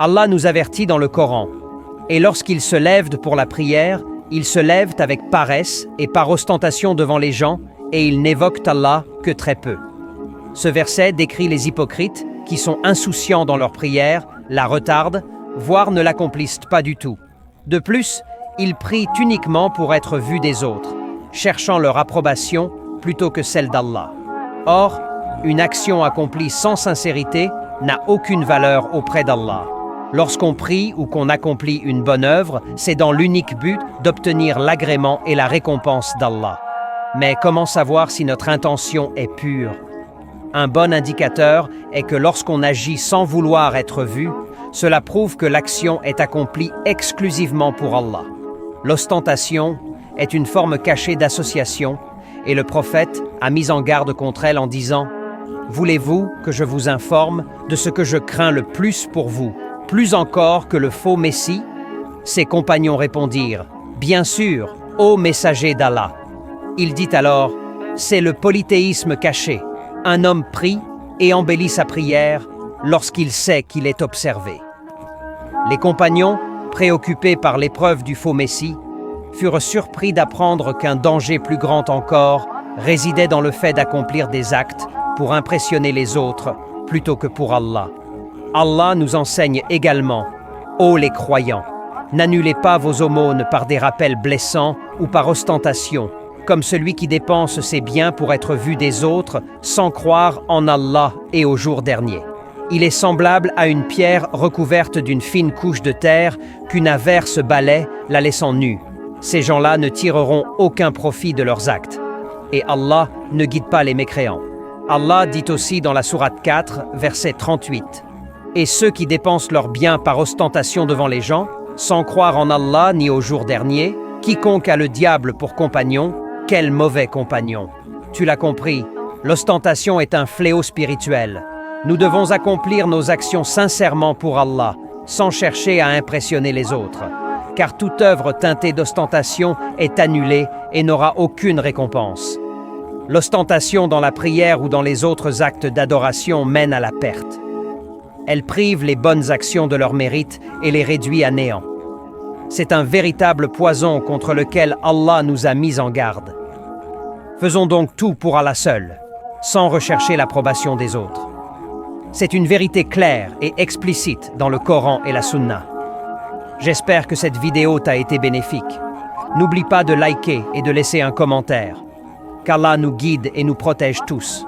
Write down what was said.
Allah nous avertit dans le Coran. Et lorsqu'ils se lèvent pour la prière, ils se lèvent avec paresse et par ostentation devant les gens, et ils n'évoquent Allah que très peu. Ce verset décrit les hypocrites qui sont insouciants dans leur prière, la retardent, voire ne l'accomplissent pas du tout. De plus, ils prient uniquement pour être vus des autres, cherchant leur approbation plutôt que celle d'Allah. Or, une action accomplie sans sincérité n'a aucune valeur auprès d'Allah. Lorsqu'on prie ou qu'on accomplit une bonne œuvre, c'est dans l'unique but d'obtenir l'agrément et la récompense d'Allah. Mais comment savoir si notre intention est pure? Un bon indicateur est que lorsqu'on agit sans vouloir être vu, cela prouve que l'action est accomplie exclusivement pour Allah. L'ostentation est une forme cachée d'association et le prophète a mis en garde contre elle en disant « Voulez-vous que je vous informe de ce que je crains le plus pour vous, plus encore que le faux Messie ?» Ses compagnons répondirent « Bien sûr, ô messager d'Allah !» Il dit alors « C'est le polythéisme caché. Un homme prie et embellit sa prière lorsqu'il sait qu'il est observé. » Les compagnons, préoccupés par l'épreuve du faux Messie, furent surpris d'apprendre qu'un danger plus grand encore résidait dans le fait d'accomplir des actes pour impressionner les autres plutôt que pour Allah. Allah nous enseigne également, ô les croyants, n'annulez pas vos aumônes par des rappels blessants ou par ostentation, comme celui qui dépense ses biens pour être vu des autres sans croire en Allah et au jour dernier. Il est semblable à une pierre recouverte d'une fine couche de terre qu'une averse balaie, la laissant nue. Ces gens-là ne tireront aucun profit de leurs actes. Et Allah ne guide pas les mécréants. Allah dit aussi dans la sourate 4, verset 38, « Et ceux qui dépensent leurs biens par ostentation devant les gens, sans croire en Allah ni au jour dernier, quiconque a le diable pour compagnon, quel mauvais compagnon. » Tu l'as compris, l'ostentation est un fléau spirituel. Nous devons accomplir nos actions sincèrement pour Allah, sans chercher à impressionner les autres. Car toute œuvre teintée d'ostentation est annulée et n'aura aucune récompense. L'ostentation dans la prière ou dans les autres actes d'adoration mène à la perte. Elle prive les bonnes actions de leur mérite et les réduit à néant. C'est un véritable poison contre lequel Allah nous a mis en garde. Faisons donc tout pour Allah seul, sans rechercher l'approbation des autres. C'est une vérité claire et explicite dans le Coran et la Sunna. J'espère que cette vidéo t'a été bénéfique. N'oublie pas de liker et de laisser un commentaire. Qu'Allah nous guide et nous protège tous.